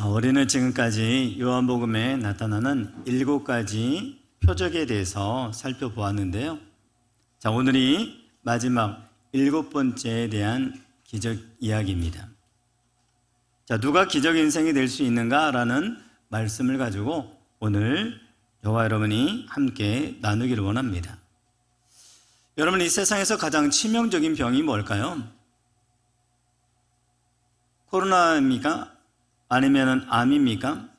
우리는 지금까지 요한복음에 나타나는 7가지 표적에 대해서 살펴보았는데요. 자, 오늘이 마지막 7번째에 대한 기적 이야기입니다. 자, 누가 기적 인생이 될 수 있는가라는 말씀을 가지고 오늘 저와 여러분이 함께 나누기를 원합니다. 여러분, 이 세상에서 가장 치명적인 병이 뭘까요? 코로나입니까? 아니면 암입니까?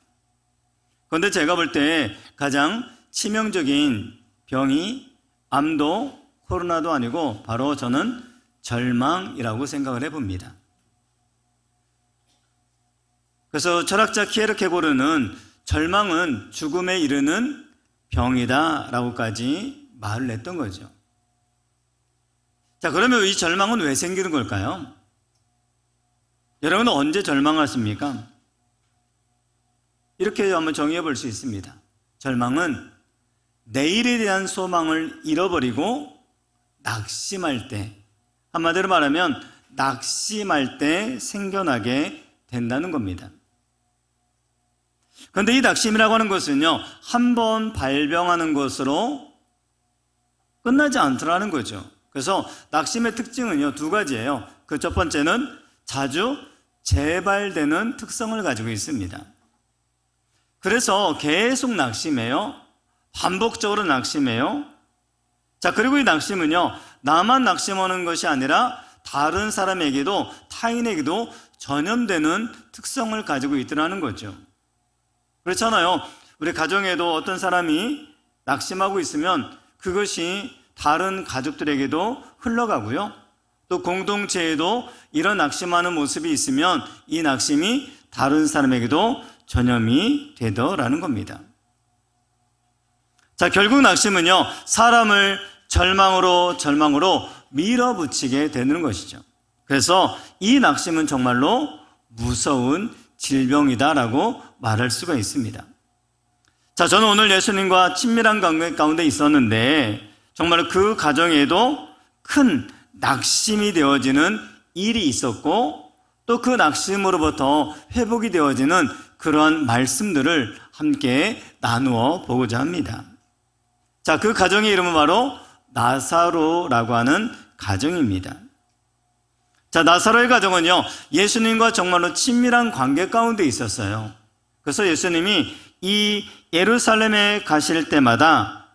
그런데 제가 볼 때 가장 치명적인 병이 암도 코로나도 아니고 바로 저는 절망이라고 생각을 해봅니다. 그래서 철학자 키에르케고르는 절망은 죽음에 이르는 병이다 라고까지 말을 했던 거죠. 자, 그러면 이 절망은 왜 생기는 걸까요? 여러분은 언제 절망하십니까? 이렇게 한번 정의해 볼 수 있습니다. 절망은 내일에 대한 소망을 잃어버리고 낙심할 때, 한마디로 말하면 낙심할 때 생겨나게 된다는 겁니다. 그런데 이 낙심이라고 하는 것은요, 한 번 발병하는 것으로 끝나지 않더라는 거죠. 그래서 낙심의 특징은요, 2가지예요. 그 첫 번째는 자주 재발되는 특성을 가지고 있습니다. 그래서 계속 낙심해요. 반복적으로 낙심해요. 자, 그리고 이 낙심은요, 나만 낙심하는 것이 아니라 다른 사람에게도, 타인에게도 전염되는 특성을 가지고 있더라는 거죠. 그렇잖아요. 우리 가정에도 어떤 사람이 낙심하고 있으면 그것이 다른 가족들에게도 흘러가고요. 또 공동체에도 이런 낙심하는 모습이 있으면 이 낙심이 다른 사람에게도 전염이 되더라는 겁니다. 자, 결국 낙심은요, 사람을 절망으로 밀어붙이게 되는 것이죠. 그래서 이 낙심은 정말로 무서운 질병이다라고 말할 수가 있습니다. 자, 저는 오늘 예수님과 친밀한 관계 가운데 있었는데 정말 그 가정에도 큰 낙심이 되어지는 일이 있었고, 또 그 낙심으로부터 회복이 되어지는 그러한 말씀들을 함께 나누어 보고자 합니다. 자, 그 가정의 이름은 바로 나사로라고 하는 가정입니다. 자, 나사로의 가정은요, 예수님과 정말로 친밀한 관계 가운데 있었어요. 그래서 예수님이 이 예루살렘에 가실 때마다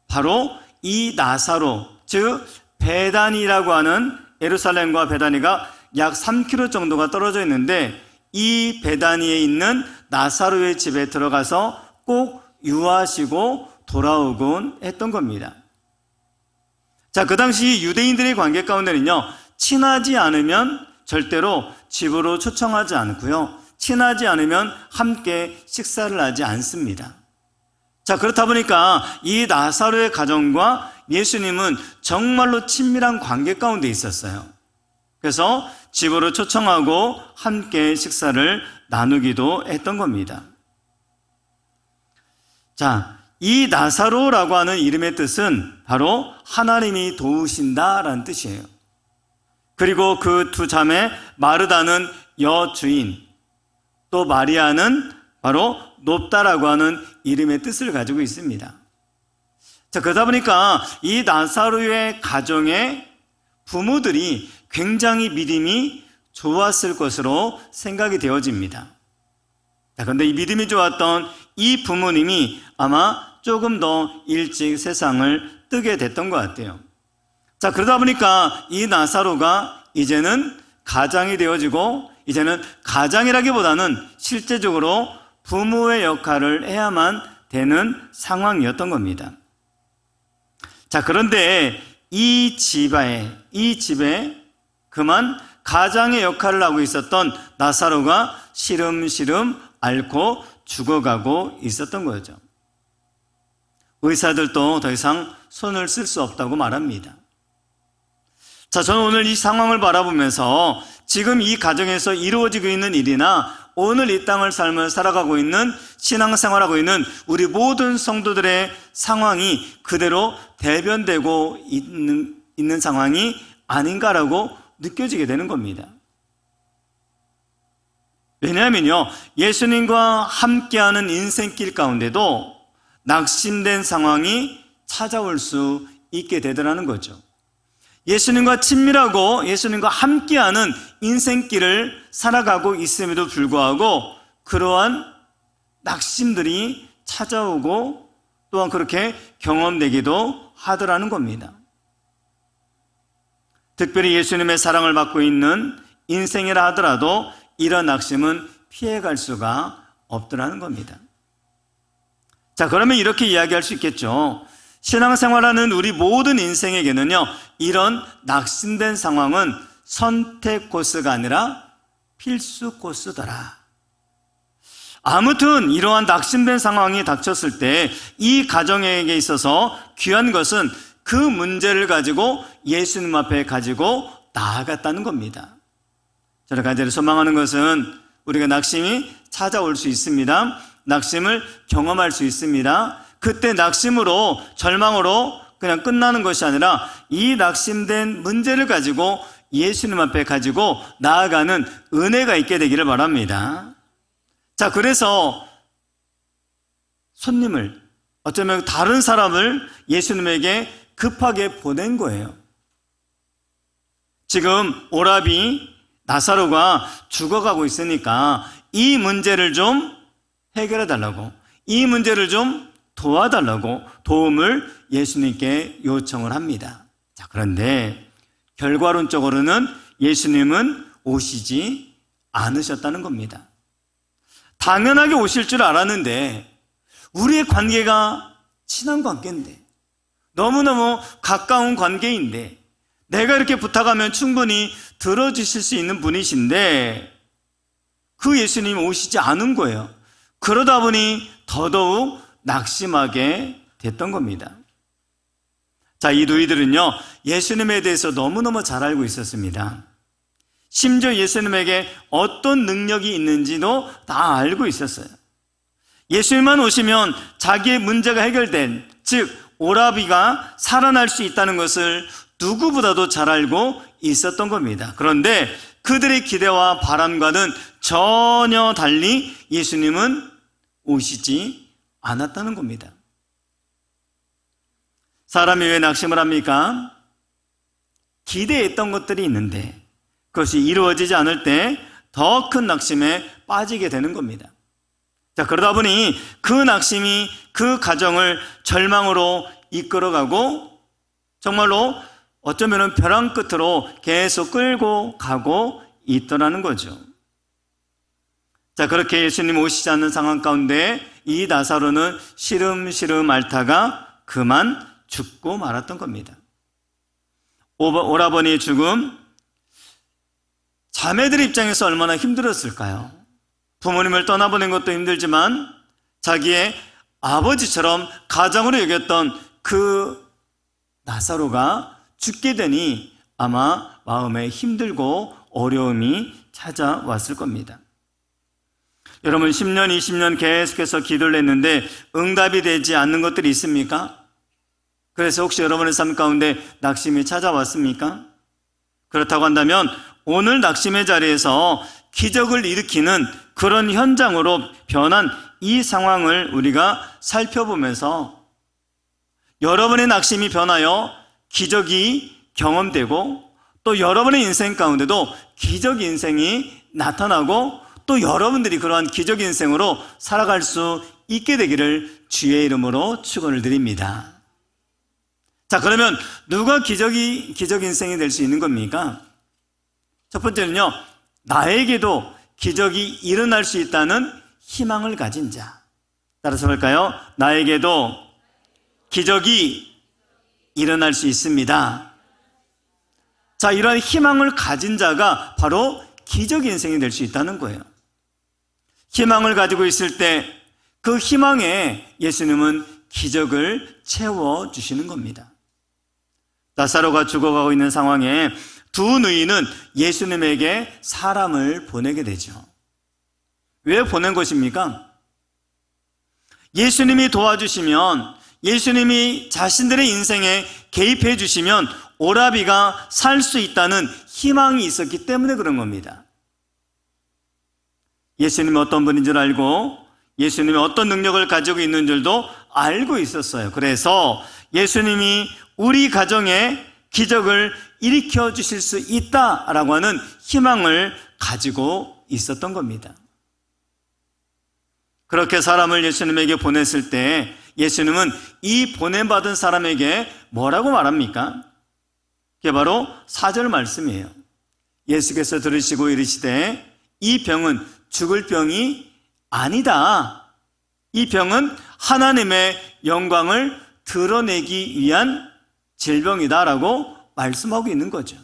바로 이 나사로, 즉 베다니라고 하는, 예루살렘과 베다니가 약 3km 정도가 떨어져 있는데 이 베다니에 있는 나사로의 집에 들어가서 꼭 유하시고 돌아오곤 했던 겁니다. 자, 그 당시 유대인들의 관계 가운데는요, 친하지 않으면 절대로 집으로 초청하지 않고요, 친하지 않으면 함께 식사를 하지 않습니다. 자, 그렇다 보니까 이 나사로의 가정과 예수님은 정말로 친밀한 관계 가운데 있었어요. 그래서 집으로 초청하고 함께 식사를 나누기도 했던 겁니다. 자, 이 나사로라고 하는 이름의 뜻은 바로 하나님이 도우신다라는 뜻이에요. 그리고 그 2자매 마르다는 여주인, 또 마리아는 바로 높다라고 하는 이름의 뜻을 가지고 있습니다. 자, 그러다 보니까 이 나사로의 가정의 부모들이 굉장히 믿음이 좋았을 것으로 생각이 되어집니다. 자, 그런데 이 믿음이 좋았던 이 부모님이 아마 조금 더 일찍 세상을 뜨게 됐던 것 같아요. 자, 그러다 보니까 이 나사로가 이제는 가장이 되어지고, 이제는 가장이라기보다는 실제적으로 부모의 역할을 해야만 되는 상황이었던 겁니다. 자, 그런데 이 집에 그만 가장의 역할을 하고 있었던 나사로가 시름시름 앓고 죽어가고 있었던 거죠. 의사들도 더 이상 손을 쓸 수 없다고 말합니다. 자, 저는 오늘 이 상황을 바라보면서 지금 이 가정에서 이루어지고 있는 일이나 오늘 이 땅을 삶을 살아가고 있는, 신앙생활하고 있는 우리 모든 성도들의 상황이 그대로 대변되고 있는 상황이 아닌가라고 느껴지게 되는 겁니다. 왜냐하면요, 예수님과 함께하는 인생길 가운데도 낙심된 상황이 찾아올 수 있게 되더라는 거죠. 예수님과 친밀하고 예수님과 함께하는 인생길을 살아가고 있음에도 불구하고 그러한 낙심들이 찾아오고 또한 그렇게 경험되기도 하더라는 겁니다. 특별히 예수님의 사랑을 받고 있는 인생이라 하더라도 이런 낙심은 피해갈 수가 없더라는 겁니다. 자, 그러면 이렇게 이야기할 수 있겠죠. 신앙생활하는 우리 모든 인생에게는요, 이런 낙심된 상황은 선택 코스가 아니라 필수 코스더라. 아무튼 이러한 낙심된 상황이 닥쳤을 때 이 가정에게 있어서 귀한 것은 그 문제를 가지고 예수님 앞에 가지고 나아갔다는 겁니다. 저는 간절히 소망하는 것은 우리가 낙심이 찾아올 수 있습니다. 낙심을 경험할 수 있습니다. 그때 낙심으로 절망으로 그냥 끝나는 것이 아니라 이 낙심된 문제를 가지고 예수님 앞에 가지고 나아가는 은혜가 있게 되기를 바랍니다. 자, 그래서 손님을, 어쩌면 다른 사람을 예수님에게 급하게 보낸 거예요. 지금 오라비 나사로가 죽어가고 있으니까 이 문제를 좀 해결해 달라고, 이 문제를 좀 도와달라고 도움을 예수님께 요청을 합니다. 자, 그런데 결과론적으로는 예수님은 오시지 않으셨다는 겁니다. 당연하게 오실 줄 알았는데, 우리의 관계가 친한 관계인데, 너무너무 가까운 관계인데, 내가 이렇게 부탁하면 충분히 들어주실 수 있는 분이신데 그 예수님이 오시지 않은 거예요. 그러다 보니 더더욱 낙심하게 됐던 겁니다. 자, 이 누이들은요, 예수님에 대해서 너무너무 잘 알고 있었습니다. 심지어 예수님에게 어떤 능력이 있는지도 다 알고 있었어요. 예수님만 오시면 자기의 문제가 해결된, 즉 오라비가 살아날 수 있다는 것을 누구보다도 잘 알고 있었던 겁니다. 그런데 그들의 기대와 바람과는 전혀 달리 예수님은 오시지 않았다는 겁니다. 사람이 왜 낙심을 합니까? 기대했던 것들이 있는데 그것이 이루어지지 않을 때 더 큰 낙심에 빠지게 되는 겁니다. 자, 그러다 보니 그 낙심이 그 가정을 절망으로 이끌어가고 정말로 어쩌면 벼랑 끝으로 계속 끌고 가고 있더라는 거죠. 자, 그렇게 예수님 오시지 않는 상황 가운데 이 나사로는 시름시름 앓다가 그만 죽고 말았던 겁니다. 오라버니의 죽음, 자매들 입장에서 얼마나 힘들었을까요? 부모님을 떠나보낸 것도 힘들지만 자기의 아버지처럼 가장으로 여겼던 그 나사로가 죽게 되니 아마 마음에 힘들고 어려움이 찾아왔을 겁니다. 여러분, 10년, 20년 계속해서 기도를 했는데 응답이 되지 않는 것들이 있습니까? 그래서 혹시 여러분의 삶 가운데 낙심이 찾아왔습니까? 그렇다고 한다면 오늘 낙심의 자리에서 기적을 일으키는 그런 현장으로 변한 이 상황을 우리가 살펴보면서 여러분의 낙심이 변하여 기적이 경험되고 또 여러분의 인생 가운데도 기적 인생이 나타나고 또 여러분들이 그러한 기적 인생으로 살아갈 수 있게 되기를 주의 이름으로 축원을 드립니다. 자, 그러면 누가 기적 인생이 될 수 있는 겁니까? 첫 번째는요, 나에게도 기적이 일어날 수 있다는 희망을 가진 자. 따라서 볼까요? 나에게도 기적이 일어날 수 있습니다. 자, 이러한 희망을 가진 자가 바로 기적 인생이 될 수 있다는 거예요. 희망을 가지고 있을 때 그 희망에 예수님은 기적을 채워주시는 겁니다. 나사로가 죽어가고 있는 상황에 두 누이는 예수님에게 사람을 보내게 되죠. 왜 보낸 것입니까? 예수님이 도와주시면, 예수님이 자신들의 인생에 개입해 주시면 오라비가 살 수 있다는 희망이 있었기 때문에 그런 겁니다. 예수님이 어떤 분인 줄 알고 예수님이 어떤 능력을 가지고 있는 줄도 알고 있었어요. 그래서 예수님이 우리 가정에 기적을 일으켜 주실 수 있다라고 하는 희망을 가지고 있었던 겁니다. 그렇게 사람을 예수님에게 보냈을 때 예수님은 이 보냄받은 사람에게 뭐라고 말합니까? 그게 바로 4절 말씀이에요. 예수께서 들으시고 이르시되 이 병은 죽을 병이 아니다. 이 병은 하나님의 영광을 드러내기 위한 질병이다라고 말씀하고 있는 거죠.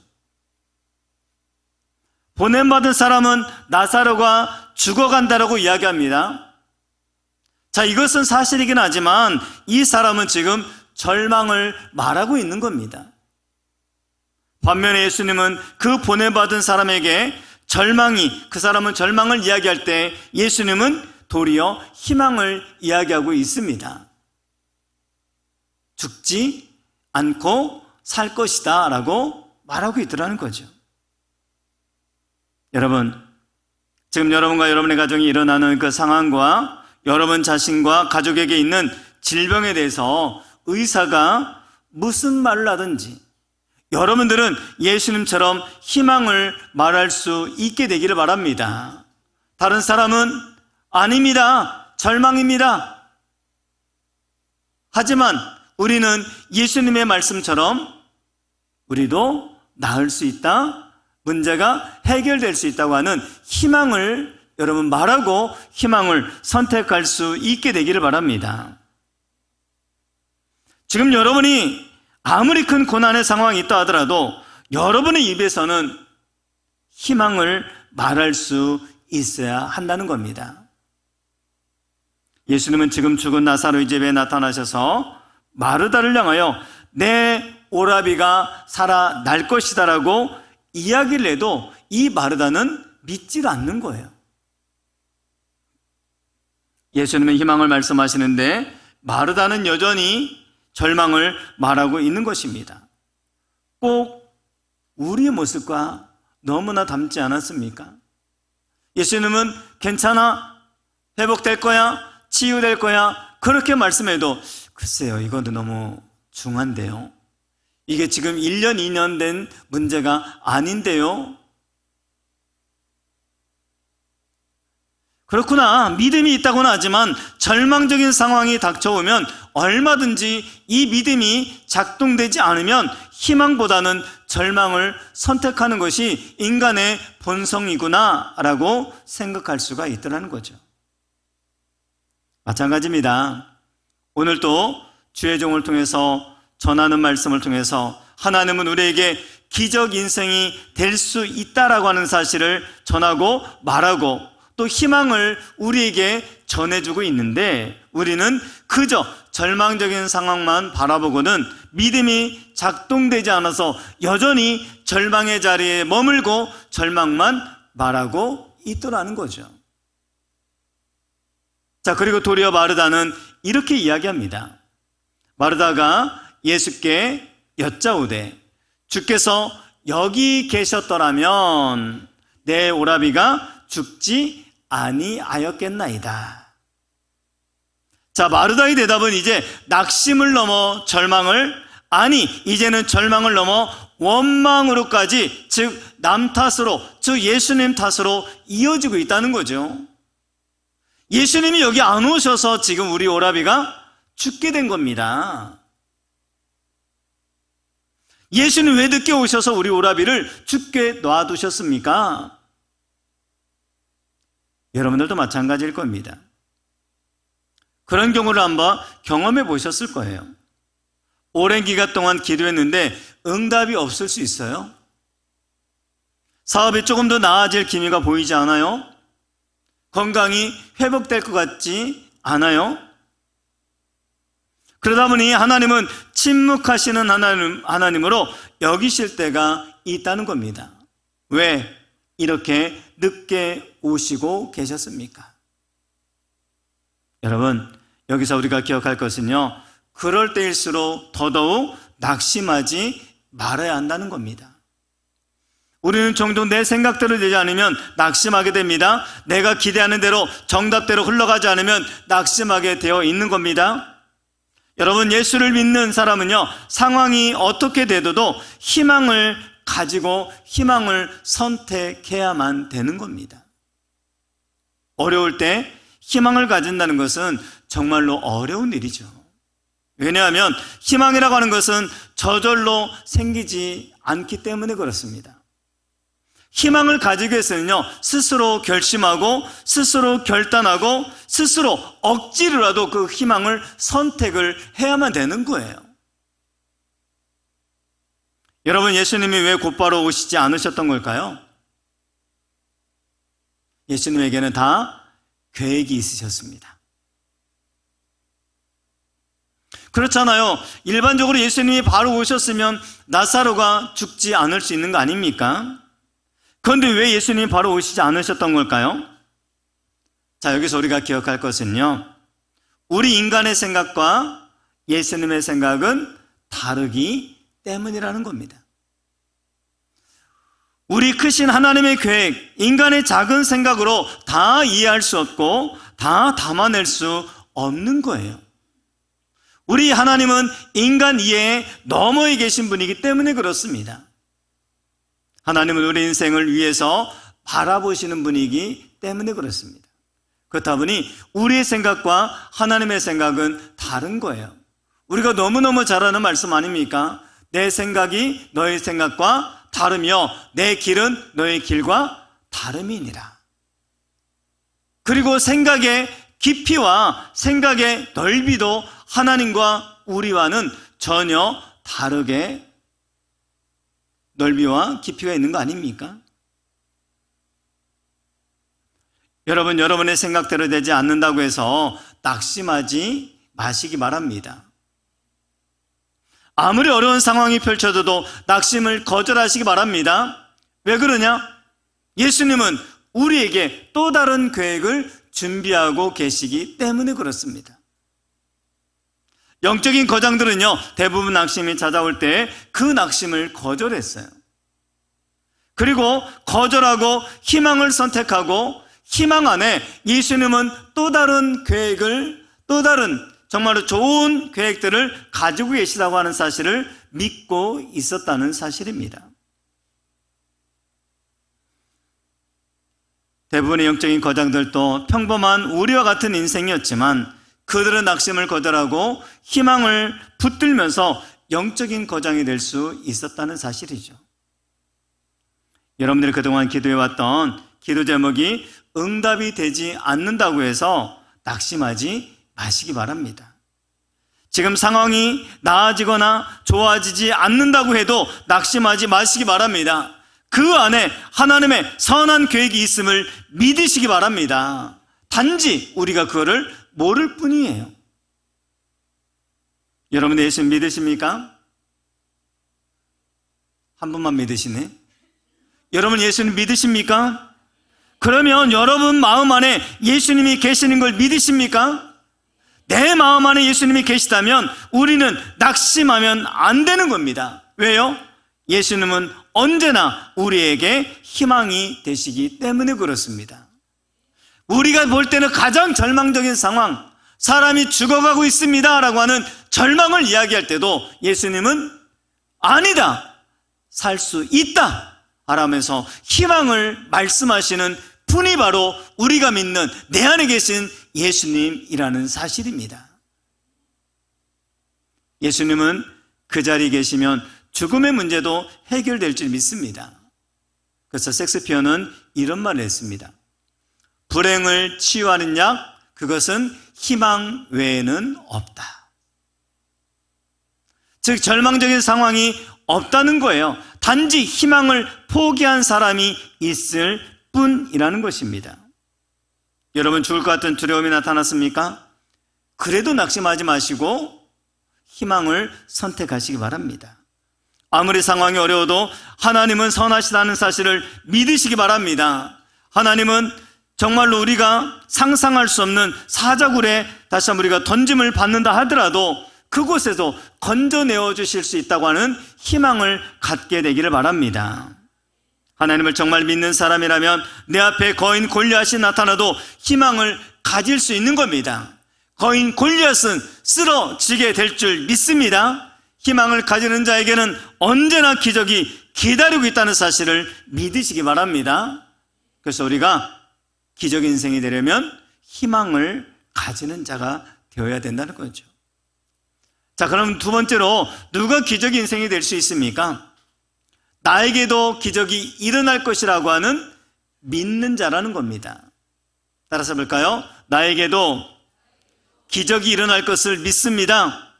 보냄받은 사람은 나사로가 죽어간다라고 이야기합니다. 자, 이것은 사실이긴 하지만 이 사람은 지금 절망을 말하고 있는 겁니다. 반면에 예수님은 그 보냄받은 사람에게 그 사람은 절망을 이야기할 때 예수님은 도리어 희망을 이야기하고 있습니다. 죽지 않고 살 것이다 라고 말하고 있더라는 거죠. 여러분, 지금 여러분과 여러분의 가정이 일어나는 그 상황과 여러분 자신과 가족에게 있는 질병에 대해서 의사가 무슨 말을 하든지 여러분들은 예수님처럼 희망을 말할 수 있게 되기를 바랍니다. 다른 사람은 아닙니다. 절망입니다. 하지만 우리는 예수님의 말씀처럼 우리도 나을 수 있다, 문제가 해결될 수 있다고 하는 희망을 여러분 말하고 희망을 선택할 수 있게 되기를 바랍니다. 지금 여러분이 아무리 큰 고난의 상황이 있다 하더라도 여러분의 입에서는 희망을 말할 수 있어야 한다는 겁니다. 예수님은 지금 죽은 나사로의 집에 나타나셔서 마르다를 향하여 내 오라비가 살아날 것이다라고 이야기를 해도 이 마르다는 믿질 않는 거예요. 예수님은 희망을 말씀하시는데 마르다는 여전히 절망을 말하고 있는 것입니다. 꼭 우리의 모습과 너무나 닮지 않았습니까? 예수님은 괜찮아, 회복될 거야, 치유될 거야 그렇게 말씀해도 글쎄요, 이것도 너무 중한데요. 이게 지금 1년, 2년 된 문제가 아닌데요. 그렇구나, 믿음이 있다고는 하지만 절망적인 상황이 닥쳐오면 얼마든지 이 믿음이 작동되지 않으면 희망보다는 절망을 선택하는 것이 인간의 본성이구나 라고 생각할 수가 있더라는 거죠. 마찬가지입니다. 오늘 또 주의 종을 통해서 전하는 말씀을 통해서 하나님은 우리에게 기적 인생이 될 수 있다라고 하는 사실을 전하고 말하고 또 희망을 우리에게 전해주고 있는데 우리는 그저 절망적인 상황만 바라보고는 믿음이 작동되지 않아서 여전히 절망의 자리에 머물고 절망만 말하고 있더라는 거죠. 자, 그리고 도리어 마르다는 이렇게 이야기합니다. 마르다가 예수께 여짜오되 주께서 여기 계셨더라면 내 오라비가 죽지 아니하였겠나이다. 자, 마르다의 대답은 이제 낙심을 넘어 절망을, 아니 이제는 절망을 넘어 원망으로까지, 즉 남 탓으로, 즉 예수님 탓으로 이어지고 있다는 거죠. 예수님이 여기 안 오셔서 지금 우리 오라비가 죽게 된 겁니다. 예수님 왜 늦게 오셔서 우리 오라비를 죽게 놔두셨습니까? 여러분들도 마찬가지일 겁니다. 그런 경우를 한번 경험해 보셨을 거예요. 오랜 기간 동안 기도했는데 응답이 없을 수 있어요. 사업이 조금 더 나아질 기미가 보이지 않아요? 건강이 회복될 것 같지 않아요? 그러다 보니 하나님은 침묵하시는 하나님으로 여기실 때가 있다는 겁니다. 왜 이렇게 늦게 오시고 계셨습니까? 여러분, 여기서 우리가 기억할 것은요, 그럴 때일수록 더더욱 낙심하지 말아야 한다는 겁니다. 우리는 종종 내 생각대로 되지 않으면 낙심하게 됩니다. 내가 기대하는 대로 정답대로 흘러가지 않으면 낙심하게 되어 있는 겁니다. 여러분, 예수를 믿는 사람은요, 상황이 어떻게 되더라도 희망을 가지고 희망을 선택해야만 되는 겁니다. 어려울 때 희망을 가진다는 것은 정말로 어려운 일이죠. 왜냐하면 희망이라고 하는 것은 저절로 생기지 않기 때문에 그렇습니다. 희망을 가지기 위해서는요, 스스로 결심하고 스스로 결단하고 스스로 억지로라도 그 희망을 선택을 해야만 되는 거예요. 여러분, 예수님이 왜 곧바로 오시지 않으셨던 걸까요? 예수님에게는 다 계획이 있으셨습니다. 그렇잖아요. 일반적으로 예수님이 바로 오셨으면 나사로가 죽지 않을 수 있는 거 아닙니까? 그런데 왜 예수님이 바로 오시지 않으셨던 걸까요? 자, 여기서 우리가 기억할 것은요, 우리 인간의 생각과 예수님의 생각은 다르기 때문이라는 겁니다. 우리 크신 하나님의 계획, 인간의 작은 생각으로 다 이해할 수 없고 다 담아낼 수 없는 거예요. 우리 하나님은 인간 이해에 너머에 계신 분이기 때문에 그렇습니다. 하나님은 우리 인생을 위해서 바라보시는 분이기 때문에 그렇습니다. 그렇다 보니 우리의 생각과 하나님의 생각은 다른 거예요. 우리가 너무너무 잘 아는 말씀 아닙니까? 내 생각이 너의 생각과 다르며 내 길은 너의 길과 다름이니라. 그리고 생각의 깊이와 생각의 넓이도 하나님과 우리와는 전혀 다르게 넓이와 깊이가 있는 거 아닙니까? 여러분, 여러분의 생각대로 되지 않는다고 해서 낙심하지 마시기 바랍니다. 아무리 어려운 상황이 펼쳐져도 낙심을 거절하시기 바랍니다. 왜 그러냐? 예수님은 우리에게 또 다른 계획을 준비하고 계시기 때문에 그렇습니다. 영적인 거장들은요, 대부분 낙심이 찾아올 때 그 낙심을 거절했어요. 그리고 거절하고 희망을 선택하고 희망 안에 예수님은 또 다른 계획을, 또 다른 정말로 좋은 계획들을 가지고 계시다고 하는 사실을 믿고 있었다는 사실입니다. 대부분의 영적인 거장들도 평범한 우리와 같은 인생이었지만 그들은 낙심을 거절하고 희망을 붙들면서 영적인 거장이 될 수 있었다는 사실이죠. 여러분들이 그동안 기도해왔던 기도 제목이 응답이 되지 않는다고 해서 낙심하지 마시기 바랍니다. 지금 상황이 나아지거나 좋아지지 않는다고 해도 낙심하지 마시기 바랍니다. 그 안에 하나님의 선한 계획이 있음을 믿으시기 바랍니다. 단지 우리가 그거를 모를 뿐이에요. 여러분, 예수 믿으십니까? 한 분만 믿으시네. 여러분, 예수님 믿으십니까? 그러면 여러분 마음 안에 예수님이 계시는 걸 믿으십니까? 내 마음 안에 예수님이 계시다면 우리는 낙심하면 안 되는 겁니다. 왜요? 예수님은 언제나 우리에게 희망이 되시기 때문에 그렇습니다. 우리가 볼 때는 가장 절망적인 상황, 사람이 죽어가고 있습니다 라고 하는 절망을 이야기할 때도 예수님은 아니다, 살 수 있다 라면서 희망을 말씀하시는 분이 바로 우리가 믿는 내 안에 계신 예수님이라는 사실입니다. 예수님은 그 자리에 계시면 죽음의 문제도 해결될 줄 믿습니다. 그래서 섹스피어는 이런 말을 했습니다. 불행을 치유하는 약, 그것은 희망 외에는 없다. 즉 절망적인 상황이 없다는 거예요. 단지 희망을 포기한 사람이 있을 뿐이라는 것입니다. 여러분, 죽을 것 같은 두려움이 나타났습니까? 그래도 낙심하지 마시고 희망을 선택하시기 바랍니다. 아무리 상황이 어려워도 하나님은 선하시다는 사실을 믿으시기 바랍니다. 하나님은 정말로 우리가 상상할 수 없는 사자굴에 다시 한번 우리가 던짐을 받는다 하더라도 그곳에서 건져내어 주실 수 있다고 하는 희망을 갖게 되기를 바랍니다. 하나님을 정말 믿는 사람이라면 내 앞에 거인 골리앗이 나타나도 희망을 가질 수 있는 겁니다. 거인 골리앗은 쓰러지게 될 줄 믿습니다. 희망을 가지는 자에게는 언제나 기적이 기다리고 있다는 사실을 믿으시기 바랍니다. 그래서 우리가 기적 인생이 되려면 희망을 가지는 자가 되어야 된다는 거죠. 자, 그럼 두 번째로 누가 기적 인생이 될 수 있습니까? 나에게도 기적이 일어날 것이라고 하는 믿는 자라는 겁니다. 따라서 볼까요? 나에게도 기적이 일어날 것을 믿습니다.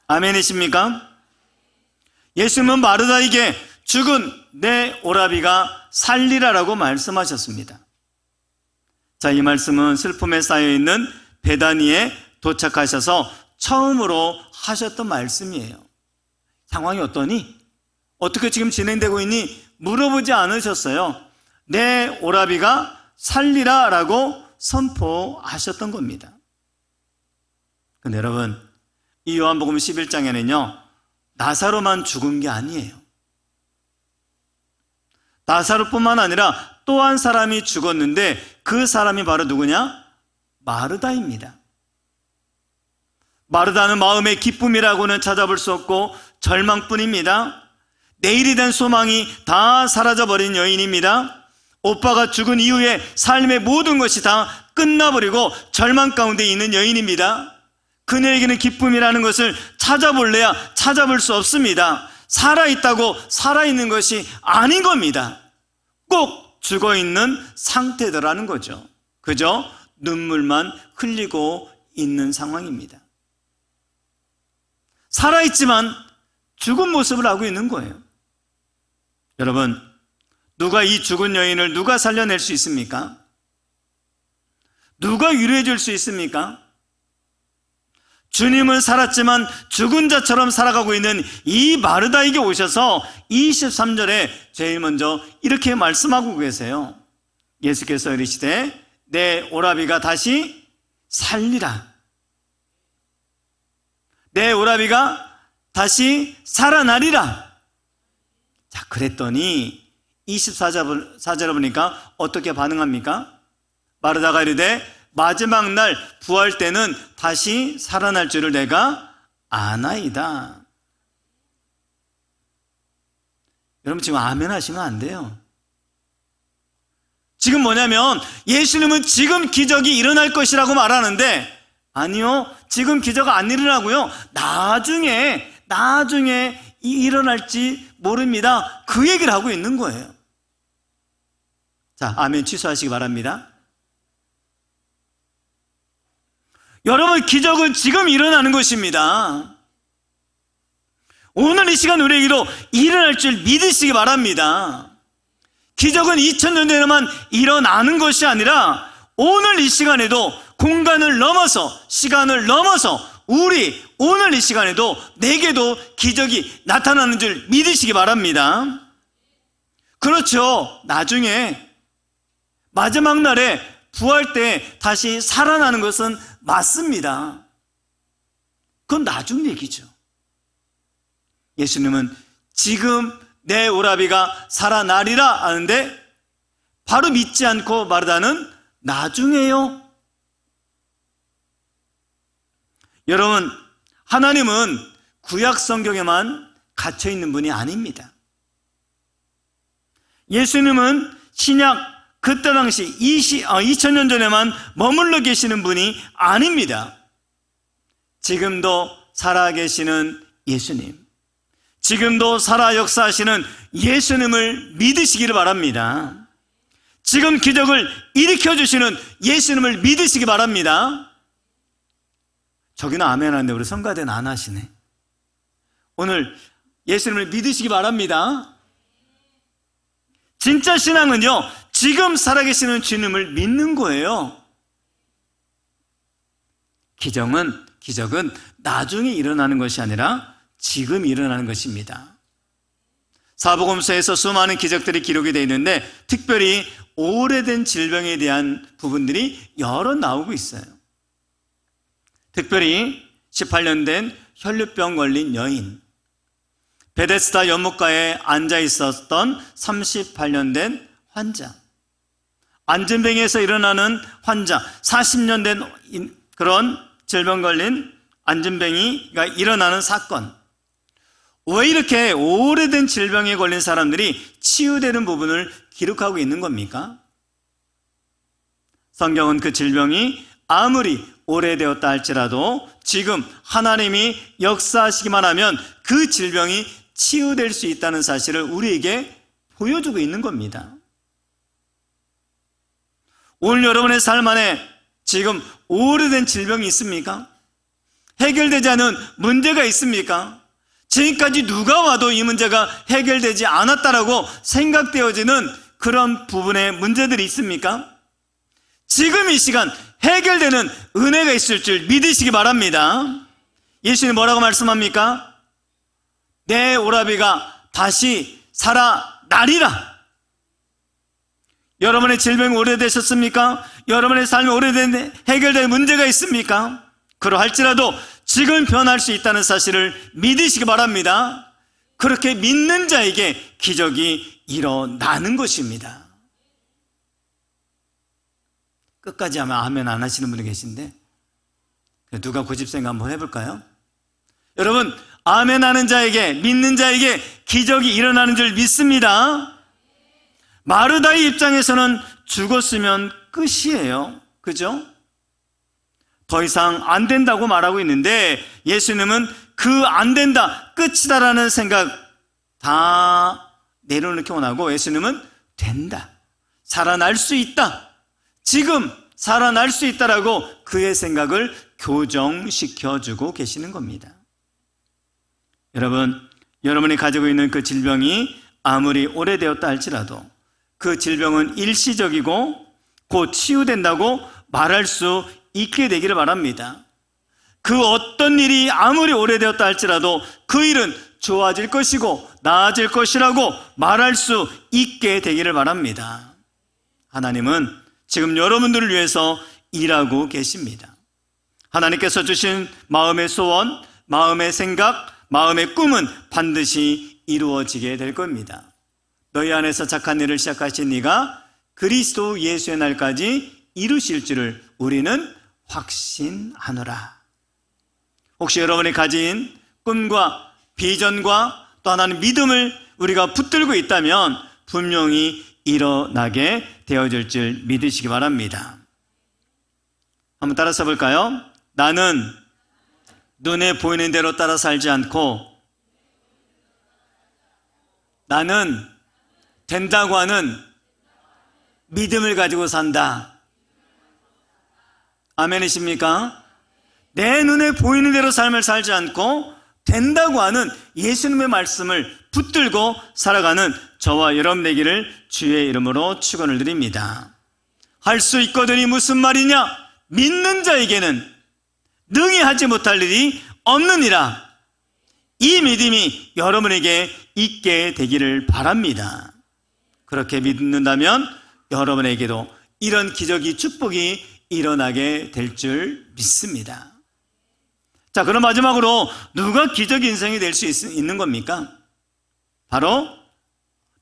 아멘이십니까? 예수님은 마르다에게 죽은 내 오라비가 살리라라고 말씀하셨습니다. 자, 이 말씀은 슬픔에 쌓여있는 베다니에 도착하셔서 처음으로 하셨던 말씀이에요. 상황이 어떠니? 어떻게 지금 진행되고 있니? 물어보지 않으셨어요. 내 오라비가 살리라 라고 선포하셨던 겁니다. 근데 여러분, 이 요한복음 11장에는요 나사로만 죽은 게 아니에요. 나사로뿐만 아니라 또 한 사람이 죽었는데 그 사람이 바로 누구냐? 마르다입니다. 마르다는 마음의 기쁨이라고는 찾아볼 수 없고 절망뿐입니다. 내일이 된 소망이 다 사라져버린 여인입니다. 오빠가 죽은 이후에 삶의 모든 것이 다 끝나버리고 절망 가운데 있는 여인입니다. 그녀에게는 기쁨이라는 것을 찾아볼래야 찾아볼 수 없습니다. 살아있다고 살아있는 것이 아닌 겁니다. 꼭 죽어있는 상태더라는 거죠. 그저 눈물만 흘리고 있는 상황입니다. 살아있지만 죽은 모습을 하고 있는 거예요. 여러분, 누가 이 죽은 여인을 누가 살려낼 수 있습니까? 누가 위로해 줄 수 있습니까? 주님은 살았지만 죽은 자처럼 살아가고 있는 이 마르다에게 오셔서 23절에 제일 먼저 이렇게 말씀하고 계세요. 예수께서 이르시되 내 오라비가 다시 살리라. 내 오라비가 다시 살아나리라. 자, 그랬더니 24절에 보니까 어떻게 반응합니까? 마르다가 이르되 마지막 날 부활 때는 다시 살아날 줄을 내가 아나이다. 여러분 지금 아멘 하시면 안 돼요. 지금 뭐냐면 예수님은 지금 기적이 일어날 것이라고 말하는데 아니요, 지금 기적 안 일어나고요 나중에 일어날지 모릅니다. 그 얘기를 하고 있는 거예요. 자, 아멘 취소하시기 바랍니다. 여러분, 기적은 지금 일어나는 것입니다. 오늘 이 시간 우리에게도 일어날 줄 믿으시기 바랍니다. 기적은 2000년 전에만 일어나는 것이 아니라 오늘 이 시간에도 공간을 넘어서 시간을 넘어서 우리 오늘 이 시간에도 내게도 기적이 나타나는 줄 믿으시기 바랍니다. 그렇죠. 나중에 마지막 날에 부활 때 다시 살아나는 것은 맞습니다. 그건 나중 얘기죠. 예수님은 지금 내 오라비가 살아나리라 하는데 바로 믿지 않고 마르다는 나중에요. 여러분, 하나님은 구약 성경에만 갇혀 있는 분이 아닙니다. 예수님은 신약 그때 당시 2000년 전에만 머물러 계시는 분이 아닙니다. 지금도 살아계시는 예수님, 지금도 살아 역사하시는 예수님을 믿으시기를 바랍니다. 지금 기적을 일으켜주시는 예수님을 믿으시기 바랍니다. 저기는 아멘 하는데 우리 성가대는 안 하시네. 오늘 예수님을 믿으시기 바랍니다. 진짜 신앙은요, 지금 살아계시는 주님을 믿는 거예요. 기적은 나중에 일어나는 것이 아니라 지금 일어나는 것입니다. 사복음서에서 수많은 기적들이 기록이 되어 있는데 특별히 오래된 질병에 대한 부분들이 여러 나오고 있어요. 특별히 18년 된 혈류병 걸린 여인, 베데스다 연못가에 앉아 있었던 38년 된 환자, 안진뱅이에서 일어나는 환자, 40년 된 그런 질병 걸린 안진뱅이가 일어나는 사건. 왜 이렇게 오래된 질병에 걸린 사람들이 치유되는 부분을 기록하고 있는 겁니까? 성경은 그 질병이 아무리 오래되었다 할지라도 지금 하나님이 역사하시기만 하면 그 질병이 치유될 수 있다는 사실을 우리에게 보여주고 있는 겁니다. 오늘 여러분의 삶 안에 지금 오래된 질병이 있습니까? 해결되지 않은 문제가 있습니까? 지금까지 누가 와도 이 문제가 해결되지 않았다라고 생각되어지는 그런 부분의 문제들이 있습니까? 지금 이 시간 해결되는 은혜가 있을 줄 믿으시기 바랍니다. 예수님 뭐라고 말씀합니까? 내 오라비가 다시 살아나리라. 여러분의 질병이 오래되셨습니까? 여러분의 삶이 오래된 해결될 문제가 있습니까? 그러할지라도 지금 변할 수 있다는 사실을 믿으시기 바랍니다. 그렇게 믿는 자에게 기적이 일어나는 것입니다. 끝까지 아마 아멘 안 하시는 분이 계신데 누가 고집생각 한번 해볼까요? 여러분, 아멘 하는 자에게, 믿는 자에게 기적이 일어나는 줄 믿습니다. 마르다의 입장에서는 죽었으면 끝이에요. 그죠? 더 이상 안 된다고 말하고 있는데 예수님은 그 안 된다, 끝이다라는 생각 다 내려놓기 원하고 예수님은 된다, 살아날 수 있다, 지금 살아날 수 있다라고 그의 생각을 교정시켜주고 계시는 겁니다. 여러분, 여러분이 가지고 있는 그 질병이 아무리 오래되었다 할지라도 그 질병은 일시적이고 곧 치유된다고 말할 수 있게 되기를 바랍니다. 그 어떤 일이 아무리 오래되었다 할지라도 그 일은 좋아질 것이고 나아질 것이라고 말할 수 있게 되기를 바랍니다. 하나님은 지금 여러분들을 위해서 일하고 계십니다. 하나님께서 주신 마음의 소원, 마음의 생각, 마음의 꿈은 반드시 이루어지게 될 겁니다. 너희 안에서 착한 일을 시작하신 이가 그리스도 예수의 날까지 이루실 줄을 우리는 확신하노라. 혹시 여러분이 가진 꿈과 비전과 또 하나는 믿음을 우리가 붙들고 있다면 분명히 일어나게 되어질 줄 믿으시기 바랍니다. 한번 따라서 볼까요? 나는 눈에 보이는 대로 따라 살지 않고 나는 된다고 하는 믿음을 가지고 산다. 아멘이십니까? 내 눈에 보이는 대로 삶을 살지 않고 된다고 하는 예수님의 말씀을 붙들고 살아가는 저와 여러분 되기를 주의 이름으로 축원을 드립니다. 할 수 있거든이 무슨 말이냐? 믿는 자에게는 능히 하지 못할 일이 없느니라. 이 믿음이 여러분에게 있게 되기를 바랍니다. 그렇게 믿는다면 여러분에게도 이런 기적이, 축복이 일어나게 될 줄 믿습니다. 자, 그럼 마지막으로 누가 기적 인생이 될 수 있는 겁니까? 바로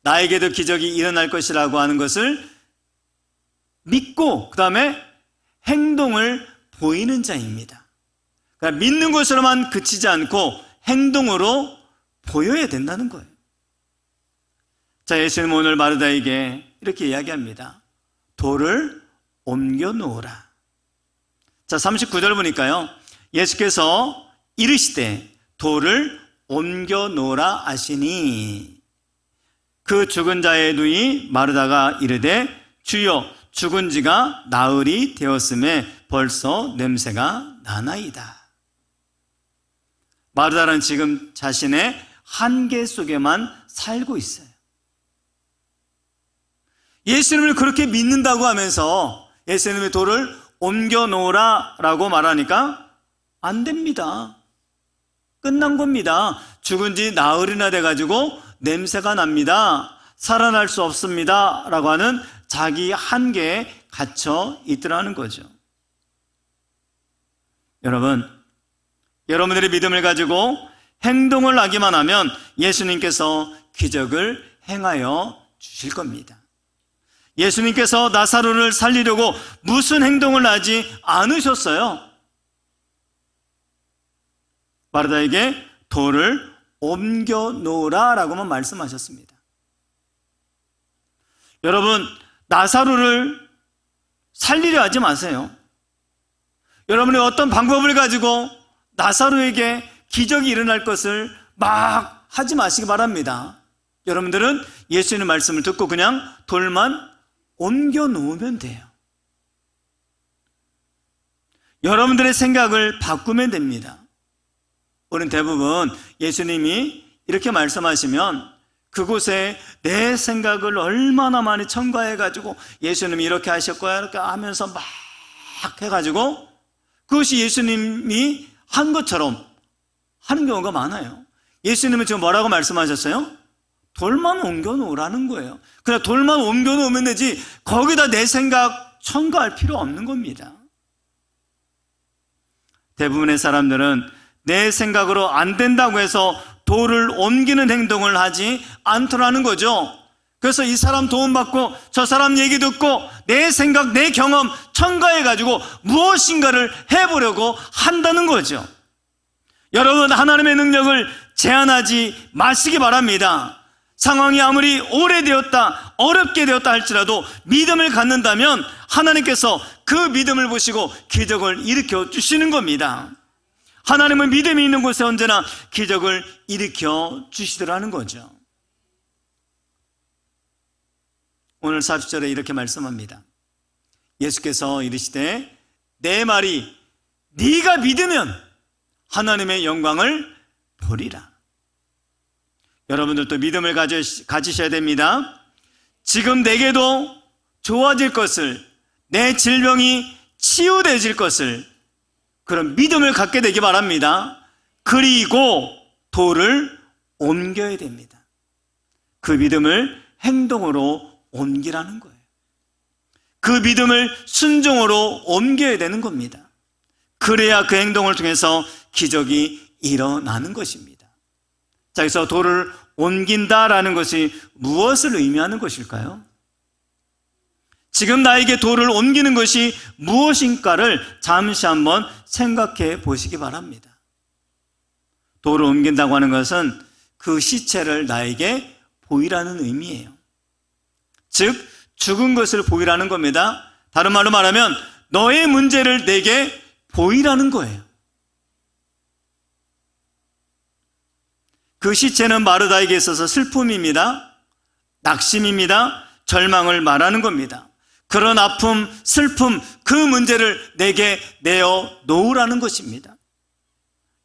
나에게도 기적이 일어날 것이라고 하는 것을 믿고 그 다음에 행동을 보이는 자입니다. 그러니까 믿는 것으로만 그치지 않고 행동으로 보여야 된다는 거예요. 자, 예수님은 오늘 마르다에게 이렇게 이야기합니다. 돌을 옮겨 놓으라. 자, 39절 보니까요, 예수께서 이르시되 돌을 옮겨 놓으라 하시니 그 죽은 자의 누이 마르다가 이르되 주여 죽은 지가 나흘이 되었음에 벌써 냄새가 나나이다. 마르다는 지금 자신의 한계 속에만 살고 있어요. 예수님을 그렇게 믿는다고 하면서 예수님의 돌을 옮겨 놓으라 라고 말하니까 안 됩니다. 끝난 겁니다. 죽은 지 나흘이나 돼가지고 냄새가 납니다. 살아날 수 없습니다. 라고 하는 자기 한계에 갇혀 있더라는 거죠. 여러분, 여러분들의 믿음을 가지고 행동을 하기만 하면 예수님께서 기적을 행하여 주실 겁니다. 예수님께서 나사로를 살리려고 무슨 행동을 하지 않으셨어요. 마르다에게 돌을 옮겨 놓으라 라고만 말씀하셨습니다. 여러분, 나사로를 살리려 하지 마세요. 여러분이 어떤 방법을 가지고 나사로에게 기적이 일어날 것을 막 하지 마시기 바랍니다. 여러분들은 예수님의 말씀을 듣고 그냥 돌만 옮겨 놓으면 돼요. 여러분들의 생각을 바꾸면 됩니다. 우리는 대부분 예수님이 이렇게 말씀하시면 그곳에 내 생각을 얼마나 많이 첨가해가지고 예수님이 이렇게 하셨고요 이렇게 하면서 막 해가지고 그것이 예수님이 한 것처럼 하는 경우가 많아요. 예수님은 지금 뭐라고 말씀하셨어요? 돌만 옮겨 놓으라는 거예요. 그냥 돌만 옮겨 놓으면 되지 거기다 내 생각 첨가할 필요 없는 겁니다. 대부분의 사람들은 내 생각으로 안 된다고 해서 돌을 옮기는 행동을 하지 않더라는 거죠. 그래서 이 사람 도움받고 저 사람 얘기 듣고 내 생각, 내 경험 첨가해가지고 무엇인가를 해보려고 한다는 거죠. 여러분, 하나님의 능력을 제한하지 마시기 바랍니다. 상황이 아무리 오래되었다, 어렵게 되었다 할지라도 믿음을 갖는다면 하나님께서 그 믿음을 보시고 기적을 일으켜 주시는 겁니다. 하나님은 믿음이 있는 곳에 언제나 기적을 일으켜 주시더라는 거죠. 오늘 40절에 이렇게 말씀합니다. 예수께서 이르시되 내 말이 네가 믿으면 하나님의 영광을 보리라. 여러분들도 믿음을 가지셔야 됩니다. 지금 내게도 좋아질 것을, 내 질병이 치유되질 것을, 그런 믿음을 갖게 되기 바랍니다. 그리고 돌을 옮겨야 됩니다. 그 믿음을 행동으로 옮기라는 거예요. 그 믿음을 순종으로 옮겨야 되는 겁니다. 그래야 그 행동을 통해서 기적이 일어나는 것입니다. 자, 그래서 돌을 옮긴다라는 것이 무엇을 의미하는 것일까요? 지금 나에게 돌을 옮기는 것이 무엇인가를 잠시 한번 생각해 보시기 바랍니다. 돌을 옮긴다고 하는 것은 그 시체를 나에게 보이라는 의미예요. 즉, 죽은 것을 보이라는 겁니다. 다른 말로 말하면 너의 문제를 내게 보이라는 거예요. 그 시체는 마르다에게 있어서 슬픔입니다. 낙심입니다. 절망을 말하는 겁니다. 그런 아픔, 슬픔, 그 문제를 내게 내어 놓으라는 것입니다.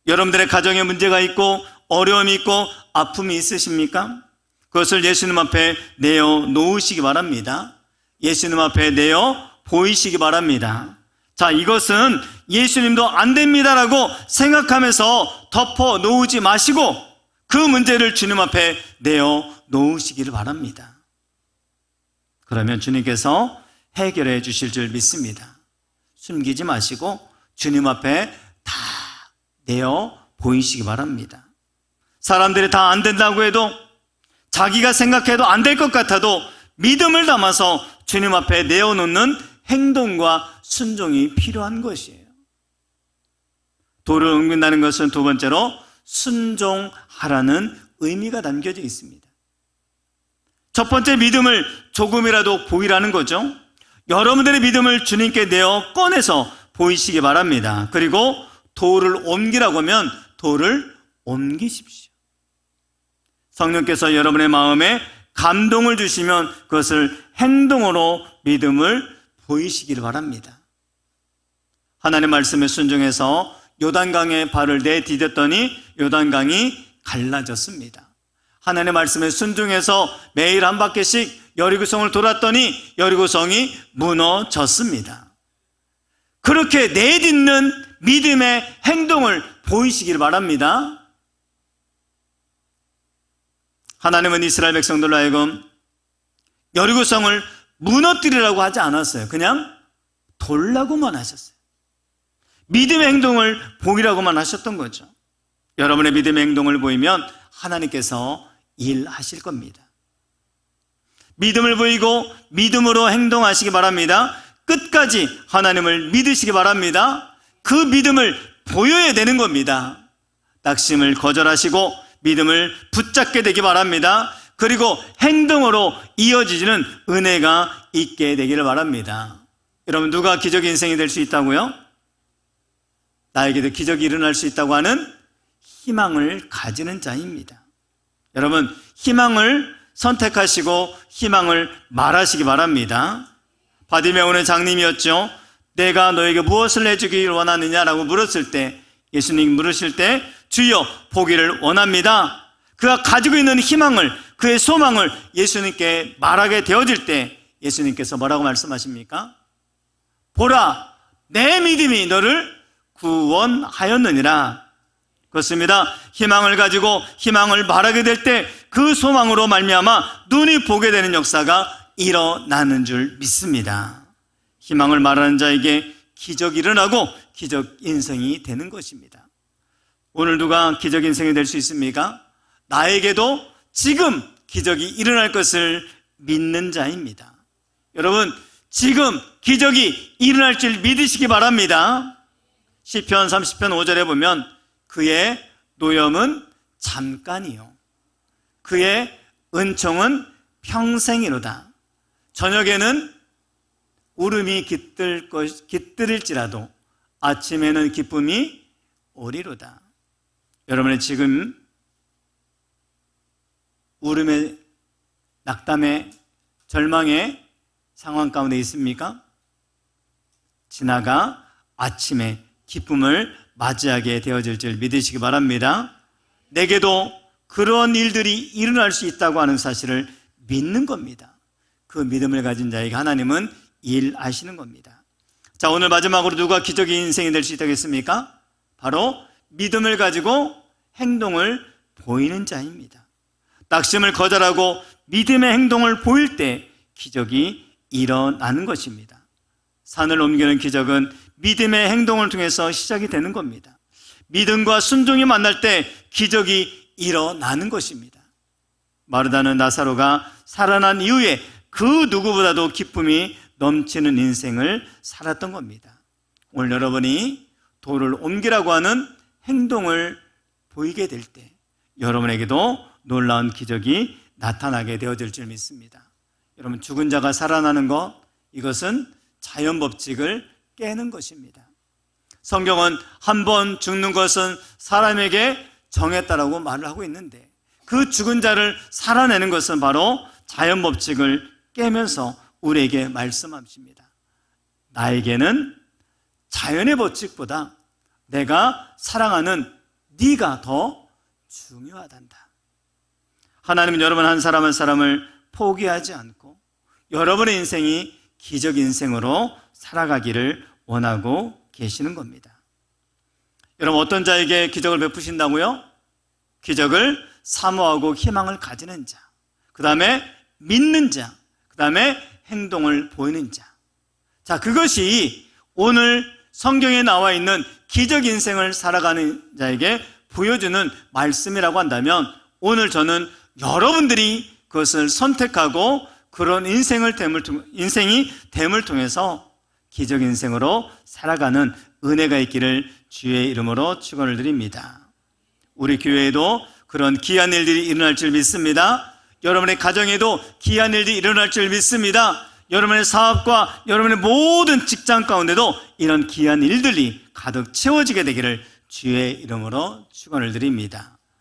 여러분들의 가정에 문제가 있고 어려움이 있고 아픔이 있으십니까? 그것을 예수님 앞에 내어 놓으시기 바랍니다. 예수님 앞에 내어 보이시기 바랍니다. 자, 이것은 예수님도 안 됩니다라고 생각하면서 덮어 놓지 마시고 그 문제를 주님 앞에 내어 놓으시기를 바랍니다. 그러면 주님께서 해결해 주실 줄 믿습니다. 숨기지 마시고 주님 앞에 다 내어 보이시기 바랍니다. 사람들이 다 안 된다고 해도 자기가 생각해도 안 될 것 같아도 믿음을 담아서 주님 앞에 내어놓는 행동과 순종이 필요한 것이에요. 돌을 옮긴다는 것은 두 번째로 순종하라는 의미가 담겨져 있습니다. 첫 번째, 믿음을 조금이라도 보이라는 거죠. 여러분들의 믿음을 주님께 내어 꺼내서 보이시기 바랍니다. 그리고 돌을 옮기라고 하면 돌을 옮기십시오. 성령께서 여러분의 마음에 감동을 주시면 그것을 행동으로 믿음을 보이시기를 바랍니다. 하나님의 말씀에 순종해서 요단강에 발을 내디뎠더니 요단강이 갈라졌습니다. 하나님의 말씀에 순종해서 매일 한 바퀴씩 여리고성을 돌았더니 여리고성이 무너졌습니다. 그렇게 내딛는 믿음의 행동을 보이시길 바랍니다. 하나님은 이스라엘 백성들로 하여금 여리고성을 무너뜨리라고 하지 않았어요. 그냥 돌라고만 하셨어요. 믿음의 행동을 보이라고만 하셨던 거죠. 여러분의 믿음의 행동을 보이면 하나님께서 일하실 겁니다. 믿음을 보이고 믿음으로 행동하시기 바랍니다. 끝까지 하나님을 믿으시기 바랍니다. 그 믿음을 보여야 되는 겁니다. 낙심을 거절하시고 믿음을 붙잡게 되기 바랍니다. 그리고 행동으로 이어지는 은혜가 있게 되기를 바랍니다. 여러분, 누가 기적의 인생이 될 수 있다고요? 나에게도 기적이 일어날 수 있다고 하는 희망을 가지는 자입니다. 여러분, 희망을 선택하시고 희망을 말하시기 바랍니다. 바디메오는 장님이었죠. 내가 너에게 무엇을 해주길 원하느냐라고 물었을 때, 예수님 물으실 때 주여 보기를 원합니다. 그가 가지고 있는 희망을, 그의 소망을 예수님께 말하게 되어질 때 예수님께서 뭐라고 말씀하십니까? 보라, 내 믿음이 너를 구원하였느니라. 그렇습니다. 희망을 가지고 희망을 말하게 될 때 그 소망으로 말미암아 눈이 보게 되는 역사가 일어나는 줄 믿습니다. 희망을 말하는 자에게 기적이 일어나고 기적 인생이 되는 것입니다. 오늘 누가 기적 인생이 될 수 있습니까? 나에게도 지금 기적이 일어날 것을 믿는 자입니다. 여러분, 지금 기적이 일어날 줄 믿으시기 바랍니다. 시편 30편 5절에 보면 그의 노염은 잠깐이요 그의 은총은 평생이로다. 저녁에는 울음이 깃들일지라도 아침에는 기쁨이 오리로다. 여러분의 지금 울음의, 낙담의, 절망의 상황 가운데 있습니까? 지나가 아침에 기쁨을 맞이하게 되어질 줄 믿으시기 바랍니다. 내게도 그런 일들이 일어날 수 있다고 하는 사실을 믿는 겁니다. 그 믿음을 가진 자에게 하나님은 일하시는 겁니다. 자, 오늘 마지막으로 누가 기적의 인생이 될 수 있다겠습니까? 바로 믿음을 가지고 행동을 보이는 자입니다. 낙심을 거절하고 믿음의 행동을 보일 때 기적이 일어나는 것입니다. 산을 옮기는 기적은 믿음의 행동을 통해서 시작이 되는 겁니다. 믿음과 순종이 만날 때 기적이 일어나는 것입니다. 마르다는 나사로가 살아난 이후에 그 누구보다도 기쁨이 넘치는 인생을 살았던 겁니다. 오늘 여러분이 돌을 옮기라고 하는 행동을 보이게 될 때 여러분에게도 놀라운 기적이 나타나게 되어질 줄 믿습니다. 여러분, 죽은 자가 살아나는 것, 이것은 자연 법칙을 깨는 것입니다. 성경은 한 번 죽는 것은 사람에게 정했다라고 말을 하고 있는데 그 죽은 자를 살아내는 것은 바로 자연 법칙을 깨면서 우리에게 말씀하십니다. 나에게는 자연의 법칙보다 내가 사랑하는 네가 더 중요하단다. 하나님은 여러분 한 사람 한 사람을 포기하지 않고 여러분의 인생이 기적 인생으로 살아가기를 원하고 계시는 겁니다. 여러분, 어떤 자에게 기적을 베푸신다고요? 기적을 사모하고 희망을 가지는 자, 그 다음에 믿는 자, 그 다음에 행동을 보이는 자. 자, 그것이 오늘 성경에 나와 있는 기적 인생을 살아가는 자에게 보여주는 말씀이라고 한다면 오늘 저는 여러분들이 그것을 선택하고 그런 인생이 됨을 통해서 기적 인생으로 살아가는 은혜가 있기를 주의 이름으로 축원을 드립니다. 우리 교회에도 그런 귀한 일들이 일어날 줄 믿습니다. 여러분의 가정에도 귀한 일들이 일어날 줄 믿습니다. 여러분의 사업과 여러분의 모든 직장 가운데도 이런 귀한 일들이 가득 채워지게 되기를 주의 이름으로 축원을 드립니다.